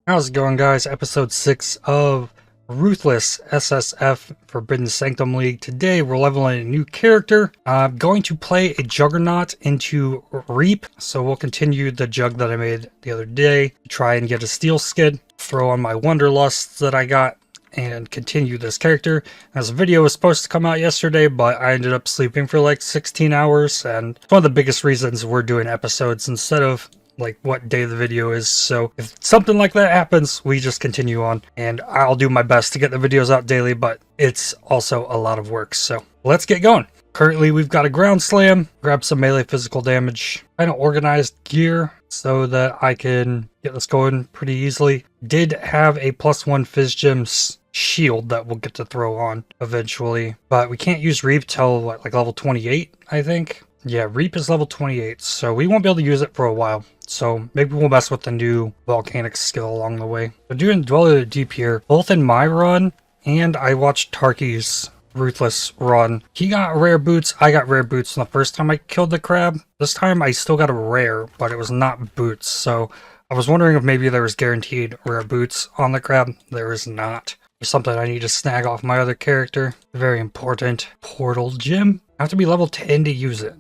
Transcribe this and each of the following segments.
How's it going, guys? Episode 6 of Ruthless SSF Forbidden Sanctum League. Today we're leveling a new character. I'm going to play a Juggernaut into Reap, so we'll continue the jug that I made the other day. Try and get a steel skin, throw on my Wanderlusts that I got, and continue this character. This video was supposed to come out yesterday, but I ended up sleeping for like 16 hours, and it's one of the biggest reasons we're doing episodes instead of like what day the video is. So if something like that happens, we just continue on, and I'll do my best to get the videos out daily, but it's also a lot of work, so let's get going. Currently we've got a ground slam, grab some melee physical damage, kind of organized gear so that I can get this going pretty easily. Did have a +1 Fizz Gems shield that we'll get to throw on eventually, but we can't use Reap till what, like level 28, I think. Yeah, Reap is level 28, so we won't be able to use it for a while. So maybe we'll mess with the new volcanic skill along the way. We're doing Dweller Deep here, both in my run, and I watched Tarky's Ruthless run. He got rare boots, I got rare boots the first time I killed the crab. This time I still got a rare, but it was not boots. So I was wondering if maybe there was guaranteed rare boots on the crab. There is not. There's something I need to snag off my other character. Very important. Portal gem. I have to be level 10 to use it.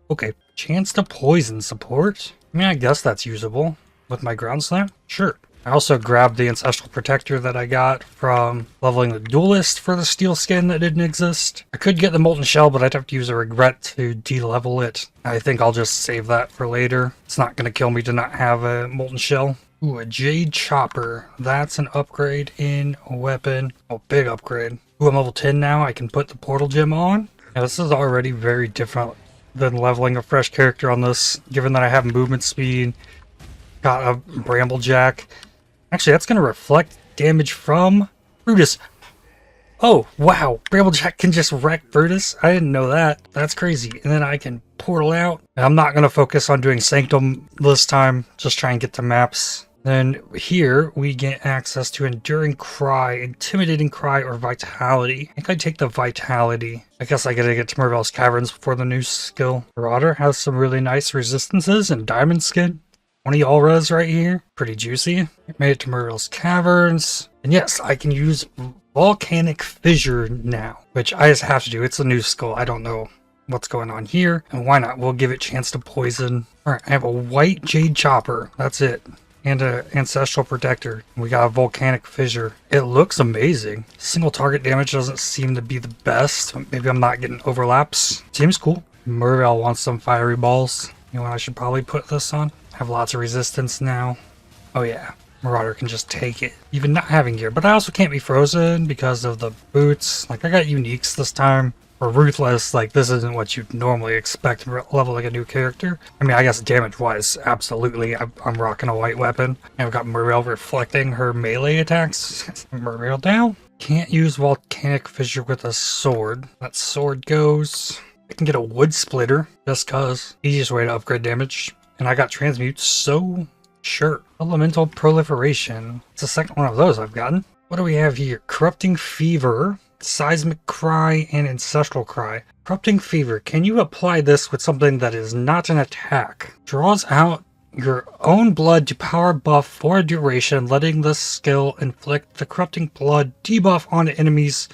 Okay, chance to poison support. I mean, I guess that's usable with my ground slam. Sure. I also grabbed the ancestral protector that I got from leveling the duelist for the steel skin that didn't exist. I could get the molten shell, but I'd have to use a regret to de-level it. I think I'll just save that for later. It's not going to kill me to not have a molten shell. Ooh, a jade chopper. That's an upgrade in a weapon. Oh, big upgrade. Ooh, I'm level 10 now. I can put the portal gem on. Now, this is already very different than leveling a fresh character on this, given that I have movement speed, got a Bramblejack. Actually, that's going to reflect damage from Brutus. Oh, wow. Bramblejack can just wreck Brutus? I didn't know that. That's crazy. And then I can portal out. And I'm not going to focus on doing Sanctum this time. Just try and get the maps. Then here we get access to Enduring Cry, Intimidating Cry, or Vitality. I think I'd take the Vitality. I guess I gotta get to Mervel's Caverns before the new skill. Marauder has some really nice resistances and diamond skin. 20 all-res right here. Pretty juicy. Made it to Mervel's Caverns. And yes, I can use Volcanic Fissure now, which I just have to do. It's a new skill. I don't know what's going on here. And why not? We'll give it chance to poison. Alright, I have a white jade chopper. That's it. And an ancestral protector. We got a volcanic fissure. It looks amazing. Single target damage doesn't seem to be the best. Maybe I'm not getting overlaps. Seems cool. Mervel wants some fiery balls. You know what I should probably put this on? Have lots of resistance now. Oh yeah, Marauder can just take it. Even not having gear. But I also can't be frozen because of the boots. Like, I got uniques this time. Or Ruthless, like, this isn't what you'd normally expect leveling a new character. I mean, I guess damage-wise, absolutely, I'm rocking a white weapon. And I've got Mervel reflecting her melee attacks. Mervel down. Can't use Volcanic Fissure with a sword. That sword goes. I can get a Wood Splitter, just cause. Easiest way to upgrade damage. And I got Transmute, so sure. Elemental Proliferation. It's the second one of those I've gotten. What do we have here? Corrupting Fever, Seismic Cry, and Ancestral Cry. Corrupting Fever. Can you apply this with something that is not an attack? Draws out your own blood to power buff for a duration, letting this skill inflict the corrupting blood debuff on enemies,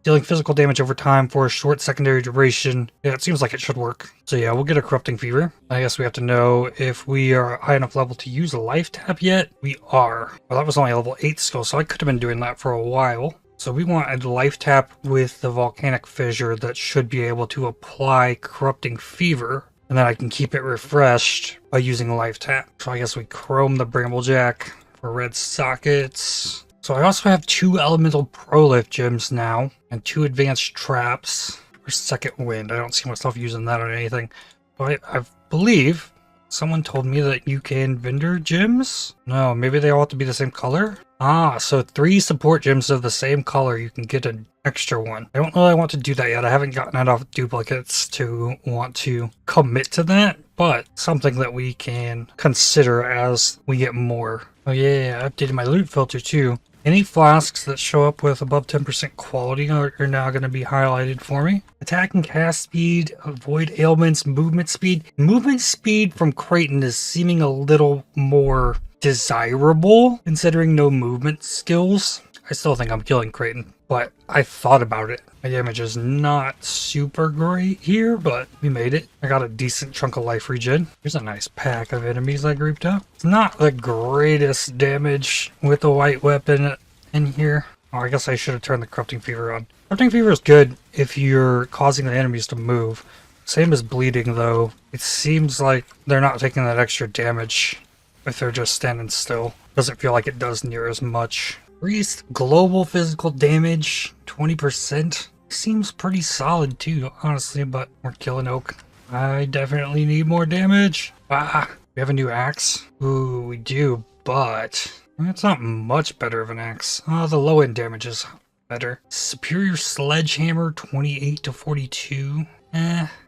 dealing physical damage over time for a short secondary duration. Yeah, it seems like it should work. So yeah, we'll get a Corrupting Fever. I guess we have to know if we are high enough level to use a life tap yet. We are. Well, that was only a level 8 skill, so I could have been doing that for a while. So we want a life tap with the Volcanic Fissure that should be able to apply Corrupting Fever, and then I can keep it refreshed by using a life tap. So I guess we chrome the Bramblejack for red sockets. So I also have 2 Elemental Prolift gems now, and 2 Advanced Traps for Second Wind. I don't see myself using that on anything, but I believe someone told me that you can vendor gems? No, maybe they all have to be the same color? Ah, so 3 support gems of the same color, you can get an extra one. I don't know that I want to do that yet. I haven't gotten enough duplicates to want to commit to that, but something that we can consider as we get more. Oh yeah, I updated my loot filter too. Any flasks that show up with above 10% quality are now going to be highlighted with above 10% quality are now going to be highlighted for me. Attack and cast speed, avoid ailments, movement speed. Movement speed from Kraton is seeming a little more desirable considering no movement skills. I still think I'm killing Kraton, but I thought about it. My damage is not super great here, but we made it. I got a decent chunk of life regen. Here's a nice pack of enemies I grouped up. It's not the greatest damage with the white weapon in here. Oh, I guess I should have turned the Corrupting Fever on. Corrupting Fever is good if you're causing the enemies to move. Same as bleeding, though. It seems like they're not taking that extra damage if they're just standing still. Doesn't feel like it does near as much. Increased global physical damage, 20%. Seems pretty solid too, honestly, but we're killing Oak. I definitely need more damage. Ah, we have a new axe. Ooh, we do, but it's not much better of an axe. Oh, the low end damage is better. Superior Sledgehammer, 28 to 42.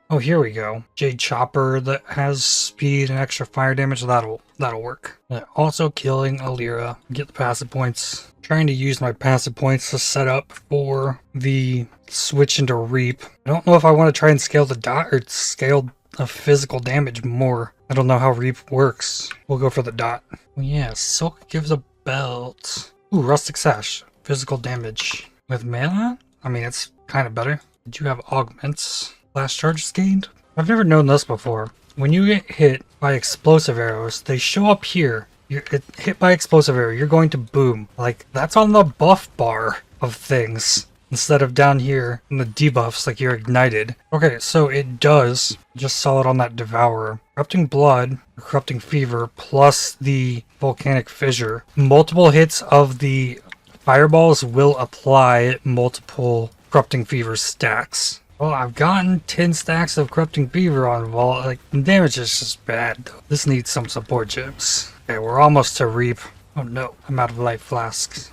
Oh, here we go. Jade Chopper that has speed and extra fire damage. That'll work. Also killing Alira. Get the passive points. Trying to use my passive points to set up for the switch into Reap. I don't know if I want to try and scale the dot or scale the physical damage more. I don't know how Reap works. We'll go for the dot. Well, yeah, Silk gives a belt. Ooh, Rustic Sash. Physical damage. With mana? I mean, it's kind of better. Did you have augments? Last charges gained? I've never known this before. When you get hit by explosive arrows, they show up here. You're hit by explosive arrow, you're going to boom. Like, that's on the buff bar of things. Instead of down here in the debuffs, like you're ignited. Okay, so it does. Just saw it on that Devourer. Corrupting Blood, Corrupting Fever, plus the Volcanic Fissure. Multiple hits of the fireballs will apply multiple Corrupting Fever stacks. Well, I've gotten 10 stacks of Corrupting Fever on Vault. Like, the damage is just bad, though. This needs some support gems. Okay, we're almost to Reap. Oh no, I'm out of life flasks.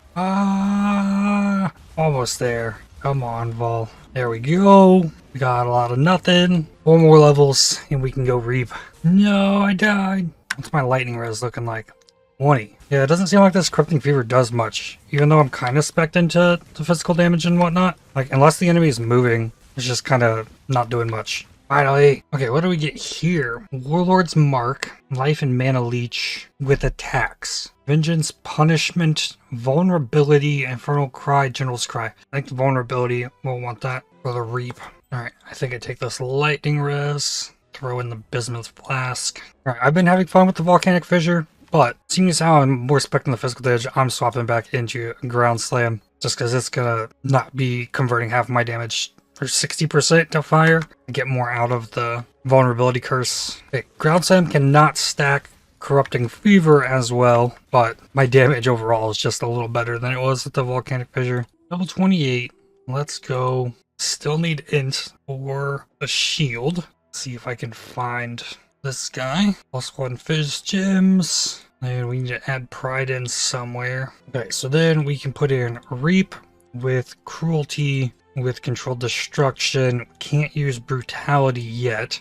Almost there. Come on, Vol. There we go. We got a lot of nothing. 4 more levels, and we can go Reap. No, I died. What's my lightning res looking like? 20. Yeah, it doesn't seem like this Corrupting Fever does much. Even though I'm kind of spec'd into the physical damage and whatnot. Like, unless the enemy is moving, it's just kind of not doing much. Finally. Okay, what do we get here? Warlord's Mark, Life and Mana Leech with attacks. Vengeance, Punishment, Vulnerability, Infernal Cry, General's Cry. I think the Vulnerability, we'll want that for the Reap. Alright, I think I take this Lightning Res, throw in the Bismuth Flask. Alright, I've been having fun with the Volcanic Fissure, but seeing as how I'm more spec'ing the physical damage, I'm swapping back into Ground Slam, just because it's gonna not be converting half of my damage for 60% to fire. I get more out of the Vulnerability Curse. Okay, Ground Slam cannot stack Corrupting Fever as well, but my damage overall is just a little better than it was with the Volcanic Fissure. Level 28. Let's go. Still need int for a shield. Let's see if I can find this guy. +1 Fizz Gems. And we need to add Pride in somewhere. Okay, so then we can put in Reap with Cruelty, with Controlled Destruction. Can't use Brutality yet.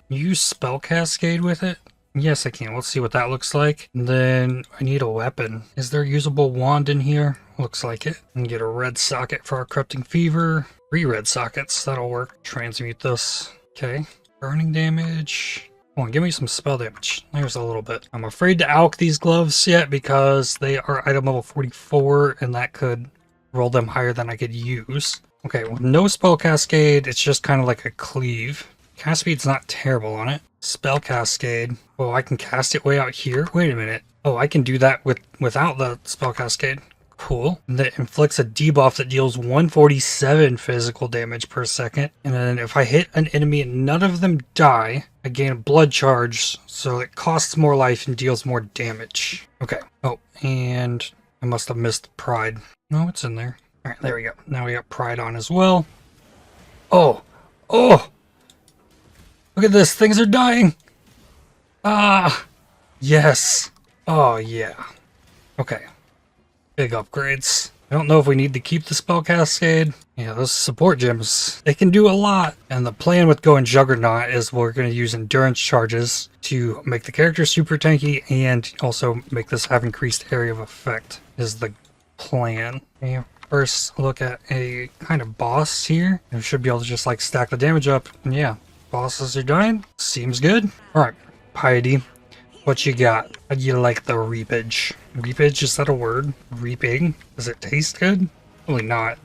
Use Spell Cascade with it? Yes, I can. Let's see what that looks like. And then I need a weapon. Is there a usable wand in here? Looks like it. And get a red socket for our Corrupting Fever. 3 red sockets. That'll work. Transmute this. Okay. Burning damage. Come on, give me some spell damage. There's a little bit. I'm afraid to alch these gloves yet because they are item level 44 and that could roll them higher than I could use. Okay, with no Spell Cascade, it's just kind of like a cleave. Cast speed's not terrible on it. Spell Cascade. Oh, I can cast it way out here? Wait a minute. Oh, I can do that without the Spell Cascade. Cool. That inflicts a debuff that deals 147 physical damage per second. And then if I hit an enemy and none of them die, I gain a blood charge, so it costs more life and deals more damage. Okay. Oh, and I must have missed Pride. No, it's in there. Alright, there we go. Now we got Pride on as well. Oh! Oh! Look at this, things are dying! Ah! Yes! Oh, yeah. Okay. Big upgrades. I don't know if we need to keep the Spell Cascade. Yeah, those support gems, they can do a lot. And the plan with going Juggernaut is we're going to use endurance charges to make the character super tanky and also make this have increased area of effect is the plan. Okay, first look at a kind of boss here. We should be able to just like stack the damage up. And yeah, bosses are dying. Seems good. Alright, Piety. What you got? How do you like the reapage? Reapage, is that a word? Reaping? Does it taste good? Probably not.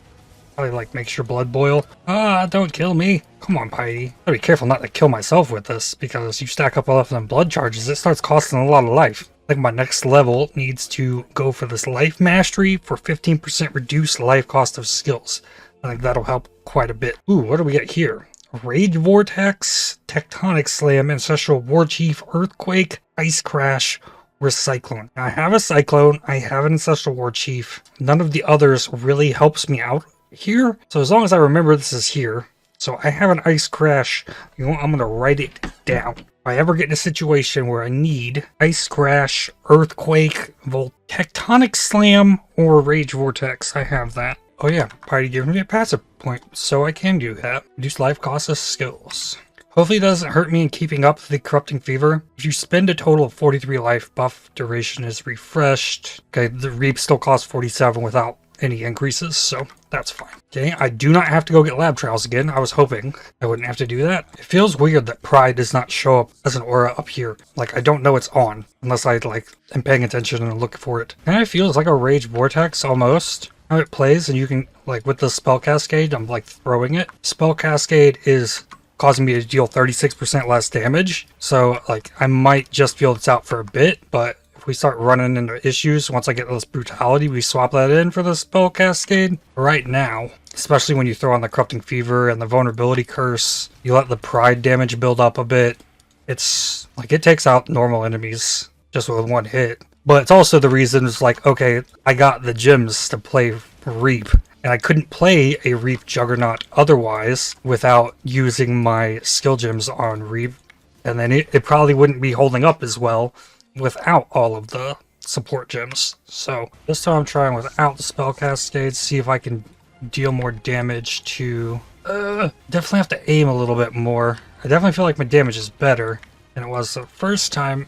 Probably like makes your blood boil. Ah, don't kill me. Come on, Piety. Gotta be careful not to kill myself with this, because you stack up all of them blood charges, it starts costing a lot of life. I think my next level needs to go for this life mastery for 15% reduced life cost of skills. I think that'll help quite a bit. Ooh, what do we get here? Rage Vortex, Tectonic Slam, Ancestral Warchief, Earthquake, Ice Crash, or Cyclone. Now, I have a Cyclone, I have an Ancestral Warchief. None of the others really helps me out here. So as long as I remember this is here. So I have an Ice Crash. You know, I'm going to write it down. If I ever get in a situation where I need Ice Crash, Earthquake, Tectonic Slam, or Rage Vortex, I have that. Oh yeah, Piety giving me a passive point, so I can do that. Reduce life cost of skills. Hopefully it doesn't hurt me in keeping up the Corrupting Fever. If you spend a total of 43 life, buff duration is refreshed. Okay, the Reap still costs 47 without any increases, so that's fine. Okay, I do not have to go get lab trials again. I was hoping I wouldn't have to do that. It feels weird that Pride does not show up as an aura up here. Like, I don't know it's on, unless I, like, am paying attention and look for it. And it feels like a Rage Vortex, almost. How it plays, and you can, like, with the Spell Cascade, I'm, like, throwing it. Spell Cascade is causing me to deal 36% less damage, so, like, I might just feel this out for a bit, but if we start running into issues, once I get this Brutality, we swap that in for the Spell Cascade. Right now, especially when you throw on the Corrupting Fever and the Vulnerability Curse, you let the Pride damage build up a bit. It's, like, it takes out normal enemies just with one hit. But it's also the reason it's like, okay, I got the gems to play Reap, and I couldn't play a Reap Juggernaut otherwise without using my skill gems on Reap, and then it probably wouldn't be holding up as well without all of the support gems. So this time I'm trying without the Spell Cascade, see if I can deal more damage to... definitely have to aim a little bit more. I definitely feel like my damage is better than it was the first time.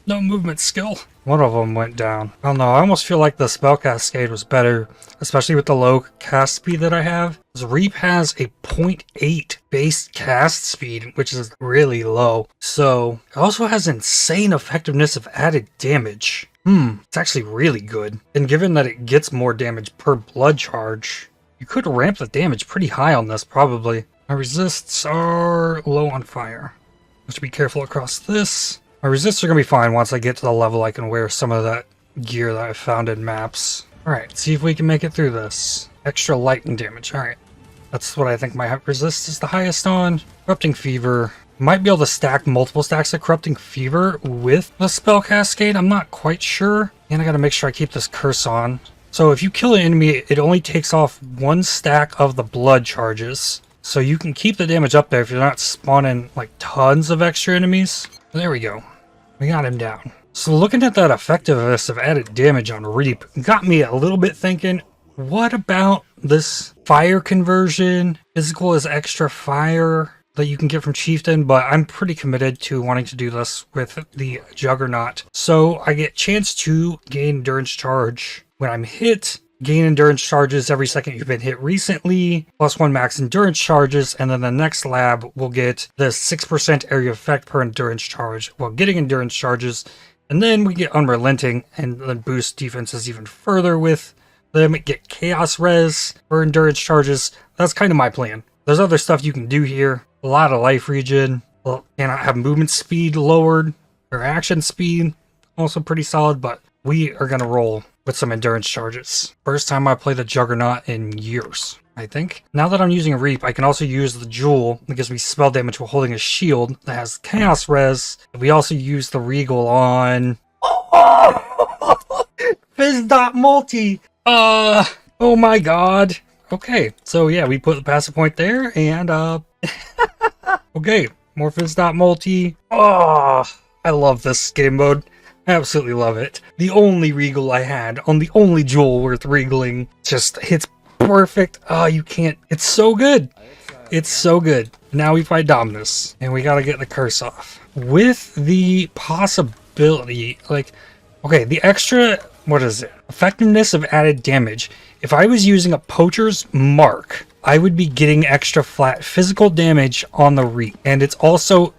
No movement skill. One of them went down. I don't know, I almost feel like the Spell Cascade was better, especially with the low cast speed that I have. Reap has a 0.8 base cast speed, which is really low. So, it also has insane effectiveness of added damage. It's actually really good. And given that it gets more damage per blood charge, you could ramp the damage pretty high on this, probably. My resists are low on fire. Let's be careful across this. My resists are going to be fine once I get to the level I can wear some of that gear that I found in maps. Alright, see if we can make it through this. Extra lightning damage, alright. That's what I think my resist is the highest on. Corrupting Fever. Might be able to stack multiple stacks of Corrupting Fever with the Spell Cascade, I'm not quite sure. And I gotta make sure I keep this curse on. So if you kill an enemy, it only takes off one stack of the blood charges. So you can keep the damage up there if you're not spawning like tons of extra enemies. There we go. We got him down. So looking at that effectiveness of added damage on Reap got me a little bit thinking, what about this fire conversion? Physical is extra fire that you can get from Chieftain, but I'm pretty committed to wanting to do this with the Juggernaut. So I get chance to gain endurance charge when I'm hit. Gain endurance charges every second you've been hit recently, +1 max endurance charges, and then the next lab will get the 6% area effect per endurance charge while getting endurance charges, and then we get Unrelenting, and then boost defenses even further with them, get Chaos Res for endurance charges. That's kind of my plan. There's other stuff you can do here, a lot of life regen, well, and I have movement speed lowered, or action speed, also pretty solid, but we are going to roll with some endurance charges. First time I play the Juggernaut in years, I think. Now that I'm using a Reap, I can also use the Jewel that gives me spell damage while holding a shield that has Chaos Res. We also use the Regal on... Fizz.multi! Oh my god. Okay, so yeah, we put the passive point there, and okay, more Fizz.multi. Oh, I love this game mode. Absolutely love it. The only regal I had on the only jewel worth regaling just hits perfect. Oh, you can't. It's so good. It's so good. Now we fight Dominus, and we gotta get the curse off. With the possibility, like, okay, the extra what is it? Effectiveness of added damage. If I was using a Poacher's Mark, I would be getting extra flat physical damage on the Reap. And it's also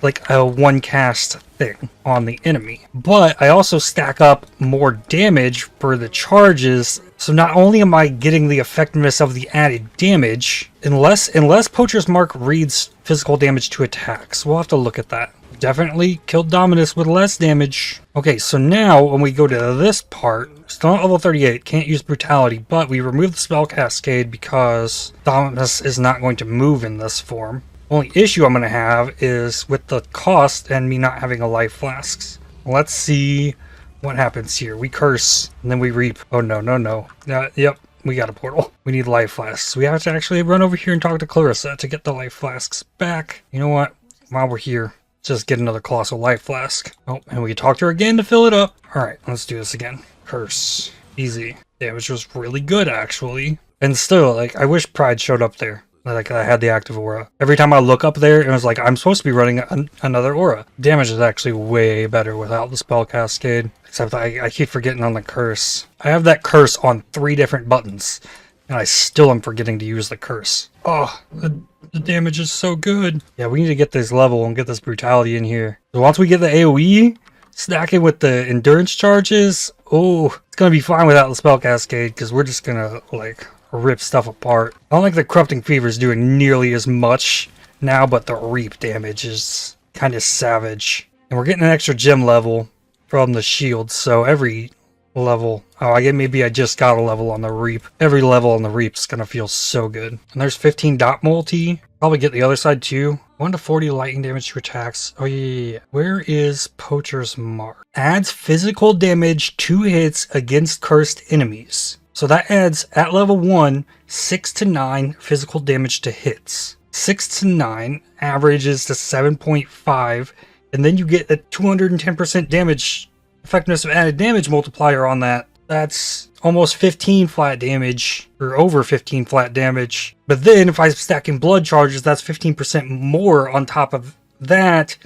like a one cast thing on the enemy. But I also stack up more damage for the charges. So not only am I getting the effectiveness of the added damage, unless Poacher's Mark reads physical damage to attacks. We'll have to look at that. Definitely killed Dominus with less damage. Okay, so now when we go to this part, still at level 38, can't use Brutality, but we remove the spell cascade because Dominus is not going to move in this form. Only issue I'm going to have is with the cost and me not having a life flasks. Let's see what happens here. We curse and then we reap. Oh no. Yep, we got a portal. We need life flasks. We have to actually run over here and talk to Clarissa to get the life flasks back. You know what? While we're here, just get another colossal life flask. Oh, and we talk to her again to fill it up. Alright, let's do this again. Curse. Easy. Damage was really good, actually. And still, like, I wish Pride showed up there. Like, I had the active aura. Every time I look up there, it was like, I'm supposed to be running another aura. Damage is actually way better without the spell cascade. Except I keep forgetting on the curse. I have that curse on 3 different buttons. And I still am forgetting to use the curse. Oh, the damage is so good. Yeah, we need to get this level and get this Brutality in here. So once we get the AoE, stack it with the endurance charges. Oh, it's going to be fine without the spell cascade because we're just going to, like, rip stuff apart. I don't think the Corrupting Fever is doing nearly as much now, but the Reap damage is kind of savage. And we're getting an extra gem level from the shield, so every level, maybe I just got a level on the Reap. Every level on the Reap's gonna feel so good. And there's 15 dot multi. Probably get the other side too. 1 to 40 lightning damage to attacks. Oh yeah. Where is Poacher's Mark? Adds physical damage 2 hits against cursed enemies. So that adds, at level 1, 6 to 9 physical damage to hits. 6 to 9 averages to 7.5, and then you get a 210% damage effectiveness of added damage multiplier on that. That's almost 15 flat damage, or over 15 flat damage. But then if I'm stacking blood charges, that's 15% more on top of that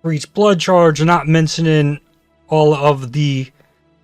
for each blood charge, not mentioning all of the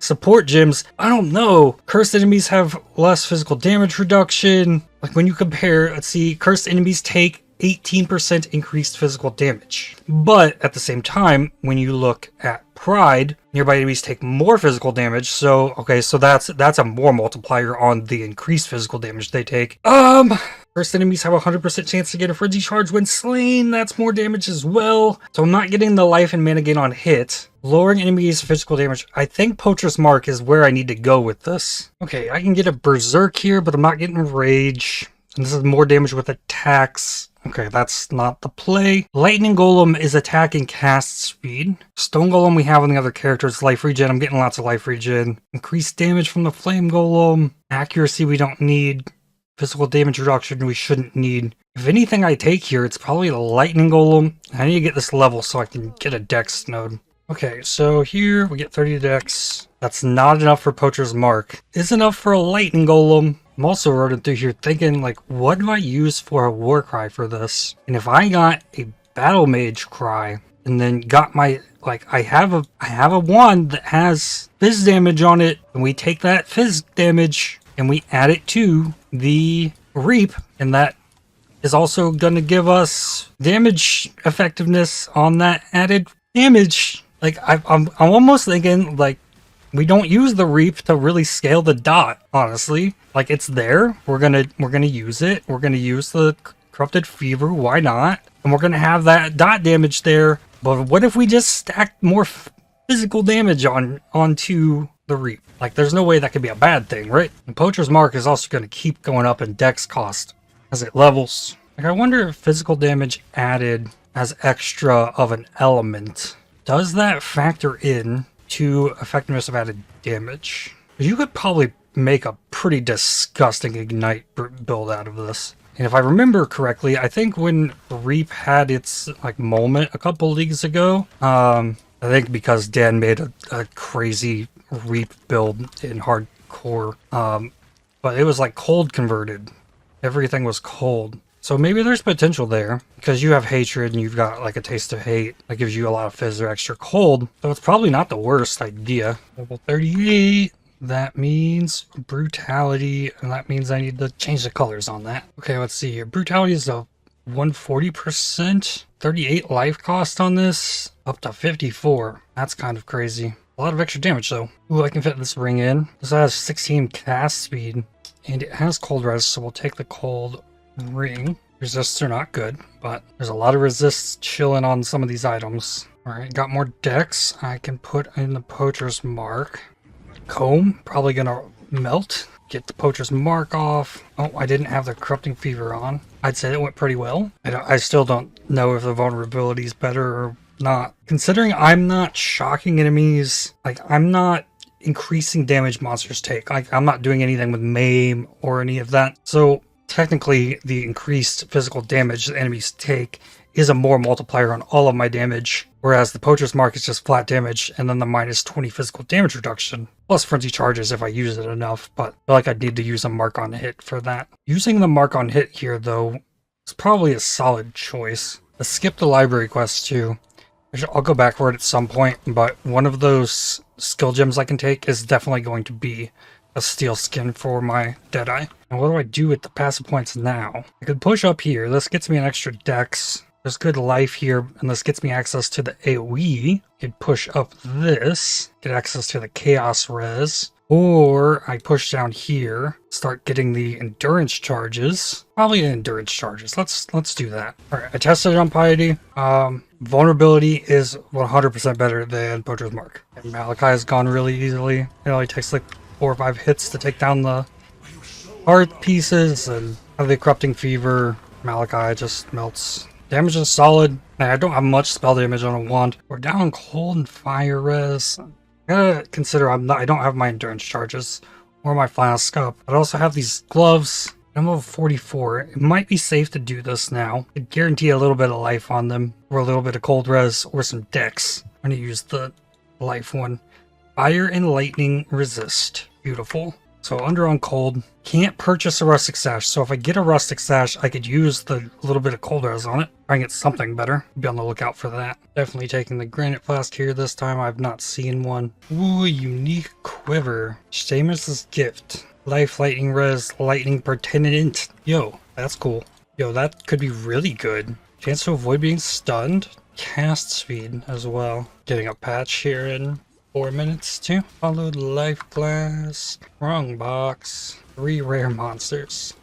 support gems. I don't know. Cursed enemies have less physical damage reduction. Like when you compare, let's see, cursed enemies take 18% increased physical damage. But at the same time, when you look at Pride, nearby enemies take more physical damage. So, okay, so that's a more multiplier on the increased physical damage they take. Cursed enemies have a 100% chance to get a frenzy charge when slain. That's more damage as well. So I'm not getting the life and mana gain on hit. Lowering enemies' physical damage. I think Poacher's Mark is where I need to go with this. Okay, I can get a Berserk here, but I'm not getting Rage. And this is more damage with attacks. Okay, that's not the play. Lightning Golem is attack and cast speed. Stone Golem we have on the other characters. Life regen, I'm getting lots of life regen. Increased damage from the Flame Golem. Accuracy we don't need. Physical damage reduction we shouldn't need. If anything I take here, it's probably the Lightning Golem. I need to get this level so I can get a Dex node. Okay, so here we get 30 Dex. That's not enough for Poacher's Mark. Is enough for a Lightning Golem. I'm also running through here thinking, like, what do I use for a war cry for this? And if I got a Battle Mage cry, and then got my, like, I have a wand that has fizz damage on it, and we take that fizz damage, and we add it to the Reap, and that is also going to give us damage effectiveness on that added damage. Like, I'm almost thinking, like, we don't use the Reap to really scale the dot, honestly. Like, it's there. We're gonna use it. We're gonna use the Corrupted Fever. Why not? And we're gonna have that dot damage there. But what if we just stack more physical damage onto the Reap? Like, there's no way that could be a bad thing, right? And Poacher's Mark is also gonna keep going up in Dex cost as it levels. Like, I wonder if physical damage added as extra of an element, does that factor in to effectiveness of added damage? You could probably make a pretty disgusting Ignite build out of this. And if I remember correctly, I think when Reap had its like moment a couple leagues ago, I think because Dan made a crazy Reap build in hardcore, but it was like cold converted. Everything was cold. So maybe there's potential there, because you have hatred and you've got like a taste of hate that gives you a lot of fizz or extra cold. So it's probably not the worst idea. Level 38. That means Brutality, and that means I need to change the colors on that. Okay, let's see here. Brutality is a 140%, 38 life cost on this, up to 54. That's kind of crazy. A lot of extra damage though. Ooh, I can fit this ring in. This has 16 cast speed, and it has cold res, so we'll take the cold ring. Resists are not good, but there's a lot of resists chilling on some of these items. Alright, got more dex. I can put in the poacher's mark. Comb, probably gonna melt. Get the poacher's mark off. Oh, I didn't have the corrupting fever on. I'd say it went pretty well. I still don't know if the vulnerability is better or not. Considering I'm not shocking enemies, like I'm not increasing damage monsters take. Like I'm not doing anything with maim or any of that. So technically the increased physical damage the enemies take is a more multiplier on all of my damage, whereas the poacher's mark is just flat damage and then the minus 20 physical damage reduction, plus frenzy charges if I use it enough, but I feel like I'd need to use a mark on hit for that. Using the mark on hit here though is probably a solid choice. Let's skip the library quest too. I'll go back for it at some point, but one of those skill gems I can take is definitely going to be a steel skin for my Deadeye. And what do I do with the passive points now? I could push up here. This gets me an extra dex. There's good life here, and this gets me access to the AoE. I could push up this, get access to the Chaos Res. Or I push down here, start getting the endurance charges. Probably endurance charges. Let's do that. Alright, I tested it on Piety. Vulnerability is 100% better than Poacher's Mark. And Malachai has gone really easily. It only takes like 4 or 5 hits to take down the heart pieces, and have the corrupting fever. Malachai just melts. Damage is solid. I don't have much spell damage on a wand. We're down cold and fire res. I gotta consider I don't have my endurance charges or my flask up. I also have these gloves. I'm level 44. It might be safe to do this now. I'd guarantee a little bit of life on them, or a little bit of cold res, or some dex. I'm gonna use the life one. Fire and lightning resist. Beautiful. So under on cold, can't purchase a rustic sash. So if I get a rustic sash, I could use the little bit of cold res on it. Try and get something better. Be on the lookout for that. Definitely taking the granite flask here this time. I've not seen one. Ooh, unique quiver. Seamus's gift. Life, lightning res, lightning pertinent. Yo, that's cool. Yo, that could be really good. Chance to avoid being stunned. Cast speed as well. Getting a patch here in 4 minutes too. Followed life glass. Wrong box. 3 rare monsters.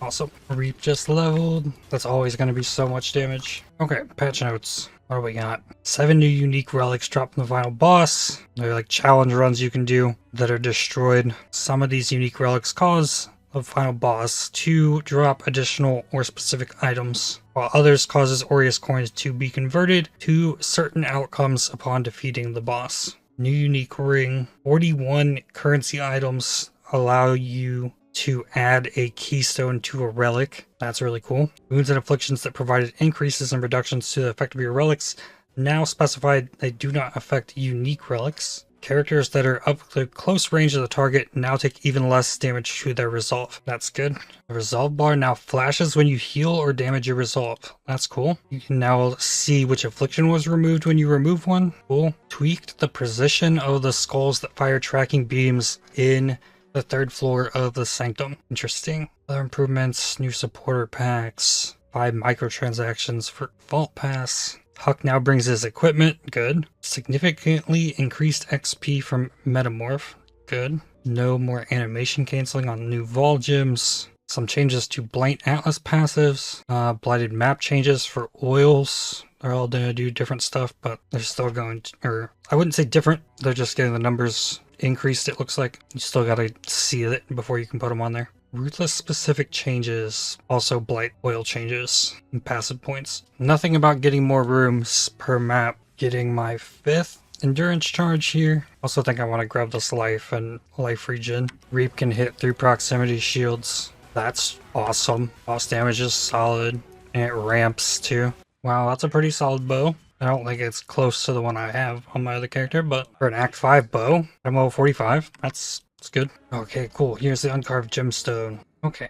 Awesome. Reap just leveled. That's always going to be so much damage. Okay, patch notes. What do we got? 7 new unique relics dropped from the final boss. They're like challenge runs you can do that are destroyed. Some of these unique relics cause the final boss to drop additional or specific items, while others causes Aureus coins to be converted to certain outcomes upon defeating the boss. New unique ring. 41 currency items allow you to add a keystone to a relic. That's really cool. Wounds and afflictions that provided increases and reductions to the effect of your relics now specified they do not affect unique relics. Characters that are up to close range of the target now take even less damage to their resolve. That's good. The resolve bar now flashes when you heal or damage your resolve. That's cool. You can now see which affliction was removed when you remove one. Cool. Tweaked the precision of the skulls that fire tracking beams in the 3rd floor of the Sanctum. Interesting. Other improvements, new supporter packs, 5 microtransactions for Vault Pass. Huck now brings his equipment. Good. Significantly increased XP from Metamorph. Good. No more animation canceling on new Vol gems. Some changes to Blight Atlas passives. Blighted map changes for oils. They're all going to do different stuff, but they're still going to, or I wouldn't say different. They're just getting the numbers increased, it looks like. You still got to see it before you can put them on there. Ruthless specific changes, also blight oil changes and passive points. Nothing about getting more rooms per map. Getting my 5th endurance charge here. Also think I want to grab this life and life regen. Reap can hit through proximity shields. That's awesome. Boss damage is solid, and it ramps too. Wow, that's a pretty solid bow. I don't think it's close to the one I have on my other character, but for an Act 5 bow, I'm level 45. That's good. Okay, cool. Here's the uncarved gemstone. Okay.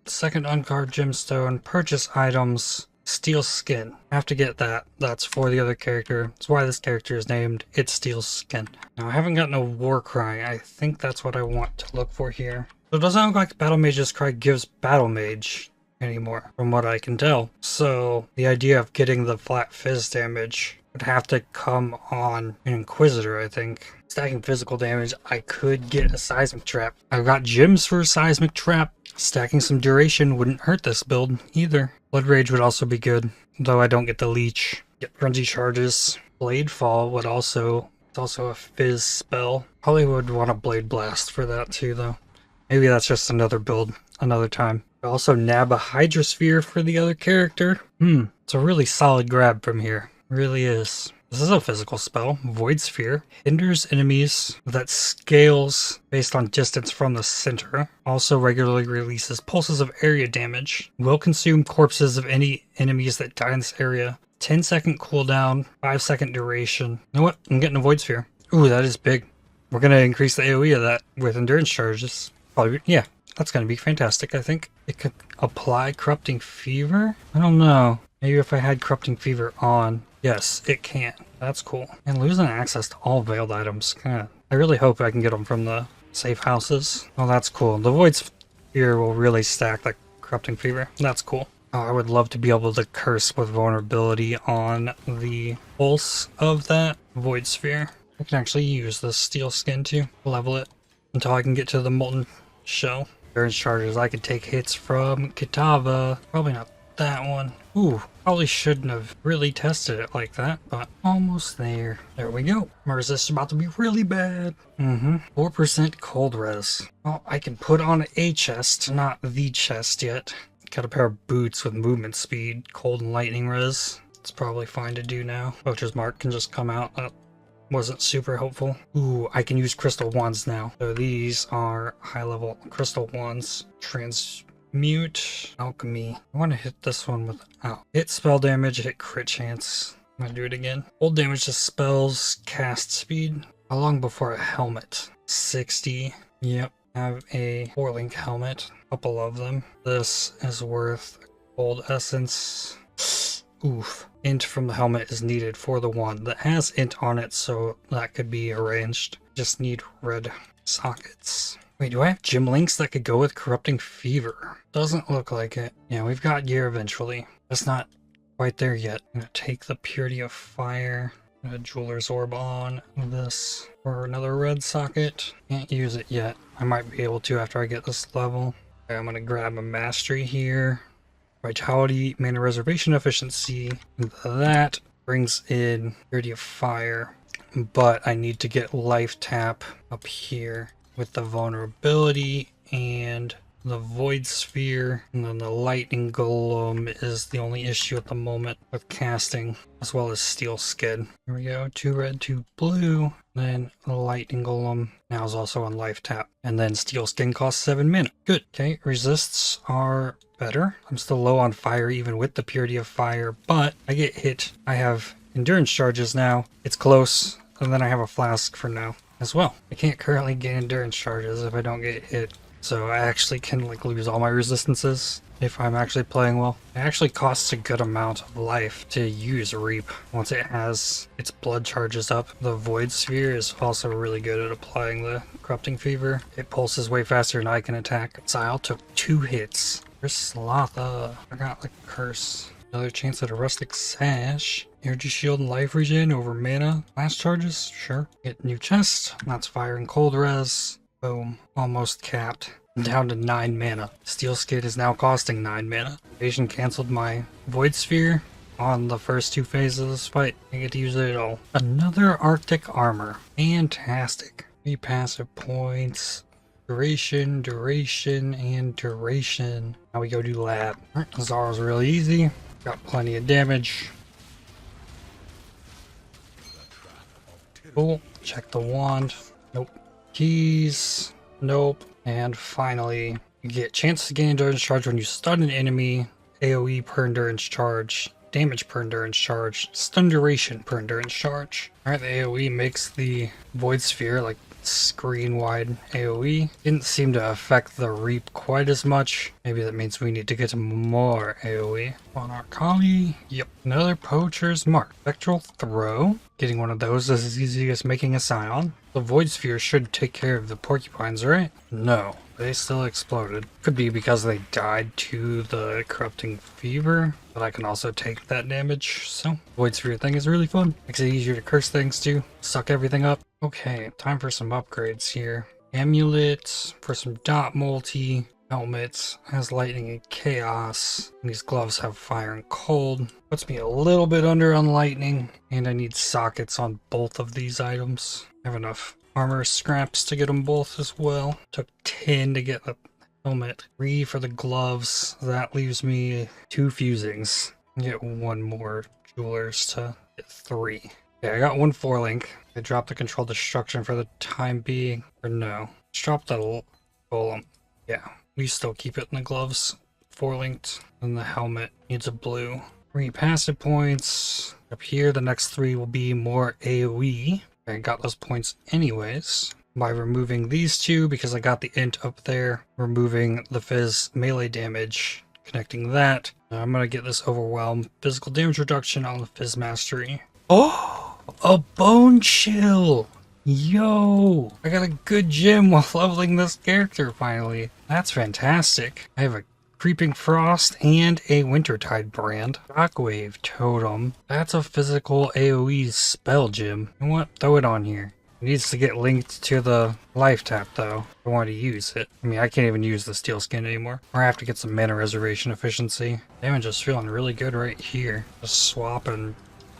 Second uncarved gemstone. Purchase items. Steel Skin. I have to get that. That's for the other character. That's why this character is named It's Steel Skin. Now, I haven't gotten a War Cry. I think that's what I want to look for here. So it doesn't look like Battle Mage's Cry gives Battle Mage anymore, from what I can tell. So the idea of getting the flat fizz damage would have to come on an Inquisitor, I think. Stacking physical damage, I could get a Seismic Trap. I've got gems for a Seismic Trap. Stacking some duration wouldn't hurt this build either. Blood Rage would also be good, though I don't get the Leech. Get Frenzy Charges. Blade Fall would also, it's also a fizz spell. Probably would want a Blade Blast for that too, though. Maybe that's just another build, another time. Also nab a Hydrosphere for the other character. It's a really solid grab from here. It really is. This is a physical spell. Void Sphere hinders enemies that scales based on distance from the center. Also regularly releases pulses of area damage. Will consume corpses of any enemies that die in this area. 10-second cooldown, 5-second duration. You know what? I'm getting a Void Sphere. Ooh, that is big. We're going to increase the AoE of that with endurance charges. Probably, yeah, that's going to be fantastic, I think. It could apply Corrupting Fever? I don't know. Maybe if I had Corrupting Fever on. Yes, it can. That's cool. And losing access to all veiled items. I really hope I can get them from the safe houses. Oh, that's cool. The Void Sphere will really stack the Corrupting Fever. That's cool. Oh, I would love to be able to curse with vulnerability on the pulse of that Void Sphere. I can actually use the Steel Skin to level it until I can get to the Molten Shell. Endurance charges. I could take hits from Kitava. Probably not that one. Ooh, probably shouldn't have really tested it like that, but almost there. There we go. My resist is about to be really bad. 4% cold res. Well, I can put on a chest, not the chest yet. Got a pair of boots with movement speed, cold and lightning res. It's probably fine to do now. Poacher's Mark can just come out. That wasn't super helpful. Ooh, I can use crystal wands now. So these are high level crystal wands. Transmute alchemy. I want to hit this one without. Hit spell damage, hit crit chance. I'm gonna do it again. Hold damage to spells, cast speed. How long before a helmet? 60. Yep. Have a 4-link helmet. Couple of them. This is worth gold essence. Oof. Int from the helmet is needed for the one that has int on it, so that could be arranged. Just need red sockets. Wait, do I have gym links that could go with Corrupting Fever? Doesn't look like it. Yeah, we've got gear eventually. That's not quite there yet. I'm gonna take the Purity of Fire. A Jeweler's Orb on this for another red socket. Can't use it yet. I might be able to after I get this level. Okay, I'm gonna grab a Mastery here. Vitality, Mana Reservation Efficiency. That brings in Purity of Fire. But I need to get Life Tap up here with the Vulnerability and the Void Sphere, and then the Lightning Golem is the only issue at the moment with casting, as well as Steel Skin. Here we go, 2 red, 2 blue, then the Lightning Golem now is also on Life Tap, and then Steel Skin costs 7 mana. Good. Okay, resists are better. I'm still low on fire even with the Purity of Fire, but I get hit. I have endurance charges now. It's close, and then I have a flask for now as well. I can't currently get endurance charges if I don't get hit. So I actually can like lose all my resistances if I'm actually playing well. It actually costs a good amount of life to use Reap once it has its blood charges up. The Void Sphere is also really good at applying the Corrupting Fever. It pulses way faster than I can attack. Exile took 2 hits. There's Slotha. I got like a curse. Another chance at a Rustic Sash. Energy Shield and Life Regen over mana. Last charges? Sure. Get new chest. That's fire and cold res. Boom. Almost capped. Down to 9 mana. Steel Skid is now costing 9 mana. Invasion canceled my Void Sphere on the first 2 phases of this fight. I get to use it at all. Another Arctic Armor. Fantastic. 3 passive points. Duration, duration, and duration. Now we go do lab. Alright, Zara's really easy. Got plenty of damage. Cool. Check the wand. Nope. Keys, nope, and finally, you get chance to gain endurance charge when you stun an enemy, AoE per endurance charge, damage per endurance charge, stun duration per endurance charge. Alright, the AoE makes the Void Sphere like screen-wide AoE. Didn't seem to affect the Reap quite as much. Maybe that means we need to get more AoE. On our Kali, yep. Another Poacher's Mark. Spectral Throw. Getting one of those is as easy as making a Scion. The Void Sphere should take care of the porcupines, right? No. They still exploded. Could be because they died to the corrupting fever, but I can also take that damage, so Void Sphere thing is really fun. Makes it easier to curse things too, suck everything up. Okay, time for some upgrades here. Amulet for some dot multi. Helmet has lightning and chaos. And these gloves have fire and cold. Puts me a little bit under on lightning, and I need sockets on both of these items. I have enough armor scraps to get them both as well. Took 10 to get the helmet. 3 for the gloves. That leaves me 2 fusings. Get 1 more jewelers to get 3. Okay, I got 1 4-link. I dropped the control destruction for the time being. Or no. Just drop the golem. Yeah, we still keep it in the gloves. 4-linked. And the helmet needs a blue. 3 passive points. Up here, the next 3 will be more AoE. I got those points anyways by removing these 2 because I got the int up there, removing the fizz melee damage, connecting that. Now I'm gonna get this overwhelm physical damage reduction on the fizz mastery. Oh, a bone chill. Yo, I got a good gem while leveling this character finally. That's fantastic. I have a Creeping Frost and a Wintertide brand. Shockwave Totem. That's a physical AoE spell gem. You know what? Throw it on here. It needs to get linked to the life tap though. If I want to use it. I mean, I can't even use the steel skin anymore. Or I have to get some mana reservation efficiency. Damage is feeling really good right here. Just swap and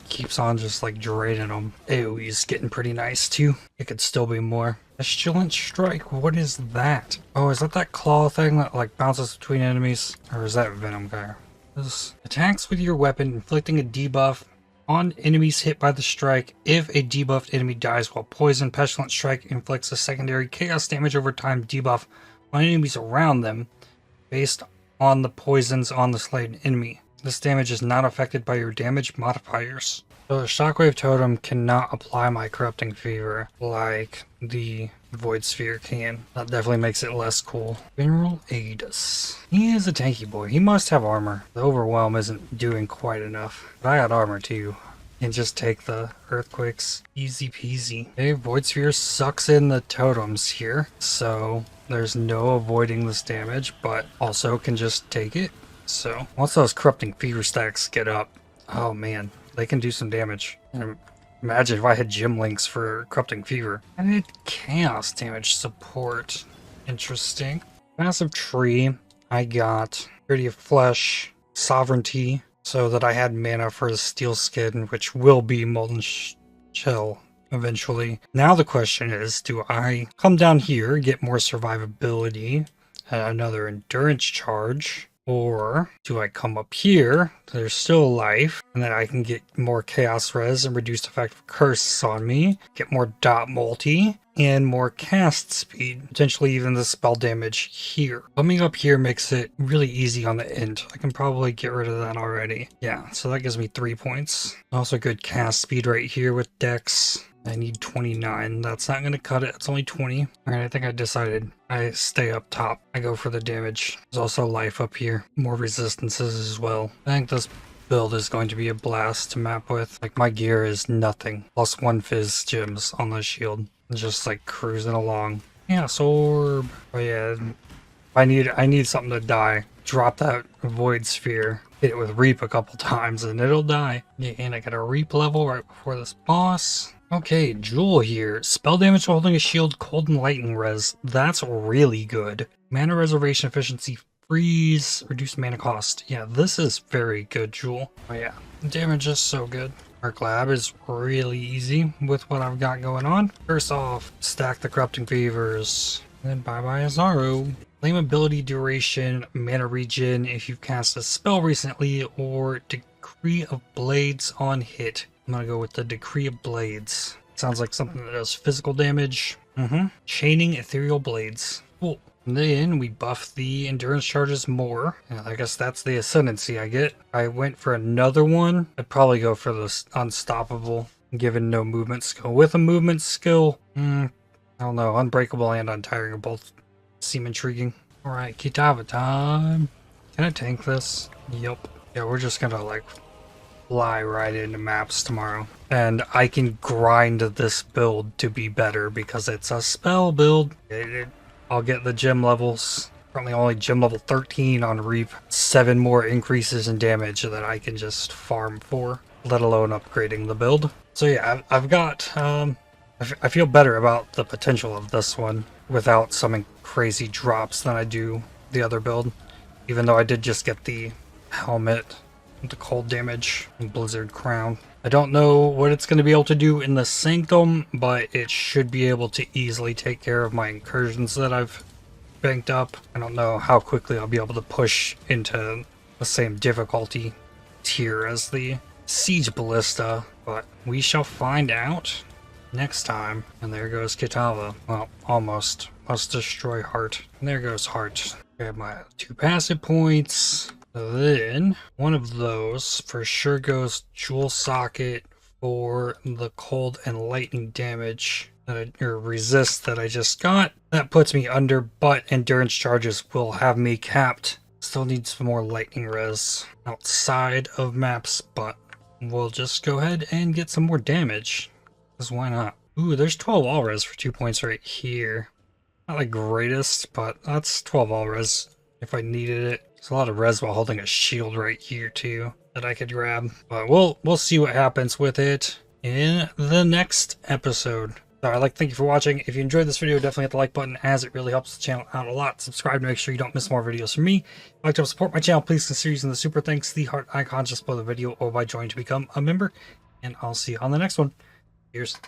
keeps on just like draining them. AoE's getting pretty nice too. It could still be more. Pestilent Strike, what is that? Oh, is that claw thing that like bounces between enemies? Or is that Venom guy? This attacks with your weapon, inflicting a debuff on enemies hit by the strike. If a debuffed enemy dies while poisoned, Pestilent Strike inflicts a secondary chaos damage over time debuff on enemies around them based on the poisons on the slain enemy. This damage is not affected by your damage modifiers. So the Shockwave Totem cannot apply my Corrupting Fever like the Void Sphere can. That definitely makes it less cool. General Aidus. He is a tanky boy. He must have armor. The Overwhelm isn't doing quite enough. But I got armor too. And just take the Earthquakes. Easy peasy. Okay, Void Sphere sucks in the totems here. So there's no avoiding this damage, but also can just take it. So once those Corrupting Fever stacks get up, oh man, they can do some damage. And imagine if I had gem links for Corrupting Fever. I need chaos damage support. Interesting. Massive Tree. I got Purity of Flesh, Sovereignty, so that I had mana for the Steel Skin, which will be Molten Shell eventually. Now the question is, do I come down here, get more survivability, another endurance charge, or do I come up here, there's still life, and then I can get more chaos res and reduced effective curse on me, get more dot multi, and more cast speed, potentially even the spell damage here. Coming up here makes it really easy on the end. I can probably get rid of that already. Yeah, so that gives me 3 points. Also good cast speed right here with Dex. I need 29. That's not going to cut it. It's only 20. Alright, I think I decided I stay up top. I go for the damage. There's also life up here. More resistances as well. I think this build is going to be a blast to map with. Like, my gear is nothing. Plus 1 fizz gems on the shield. Just like cruising along. Yeah, Orb. Oh yeah. I need something to die. Drop that Void Sphere. Hit it with Reap a couple times and it'll die. Yeah, and I got a Reap level right before this boss. Okay, Jewel here. Spell damage while holding a shield, cold and lightning res. That's really good. Mana reservation efficiency, freeze, reduced mana cost. Yeah, this is very good, Jewel. Oh yeah, damage is so good. Arc Lab is really easy with what I've got going on. First off, stack the Corrupting Fevers. And then bye-bye Azaro. Flame ability duration, mana regen if you've cast a spell recently, or Decree of Blades on hit. I'm gonna go with the Decree of Blades. Sounds like something that does physical damage. Chaining Ethereal Blades. Cool. And then we buff the endurance charges more. Yeah, I guess that's the Ascendancy I get. I went for another one. I'd probably go for the Unstoppable, given no movement skill. With a movement skill, I don't know, Unbreakable and Untiring both seem intriguing. Alright, Kitava time. Can I tank this? Yup. Yeah, we're just gonna like fly right into maps tomorrow. And I can grind this build to be better because it's a spell build. I'll get the gem levels. Currently only gem level 13 on Reap. 7 more increases in damage that I can just farm for, let alone upgrading the build. So yeah, I've got, I feel better about the potential of this one without some crazy drops than I do the other build. Even though I did just get the helmet, the cold damage, and Blizzard Crown. I don't know what it's going to be able to do in the Sanctum, but it should be able to easily take care of my incursions that I've banked up. I don't know how quickly I'll be able to push into the same difficulty tier as the Siege Ballista, but we shall find out next time. And there goes Kitava. Well, almost. Must destroy Heart. And there goes Heart. I have my 2 passive points. Then one of those for sure goes Jewel Socket for the cold and lightning damage or resist that I just got. That puts me under, but endurance charges will have me capped. Still need some more lightning res outside of maps, but we'll just go ahead and get some more damage. Because why not? Ooh, there's 12 all res for 2 points right here. Not the greatest, but that's 12 all res if I needed it. There's a lot of res while holding a shield right here too that I could grab. But we'll see what happens with it in the next episode. So I'd like to thank you for watching. If you enjoyed this video, definitely hit the like button as it really helps the channel out a lot. Subscribe to make sure you don't miss more videos from me. If you'd like to support my channel, please consider using the super thanks, the heart icon just below the video, or by joining to become a member. And I'll see you on the next one. Cheers.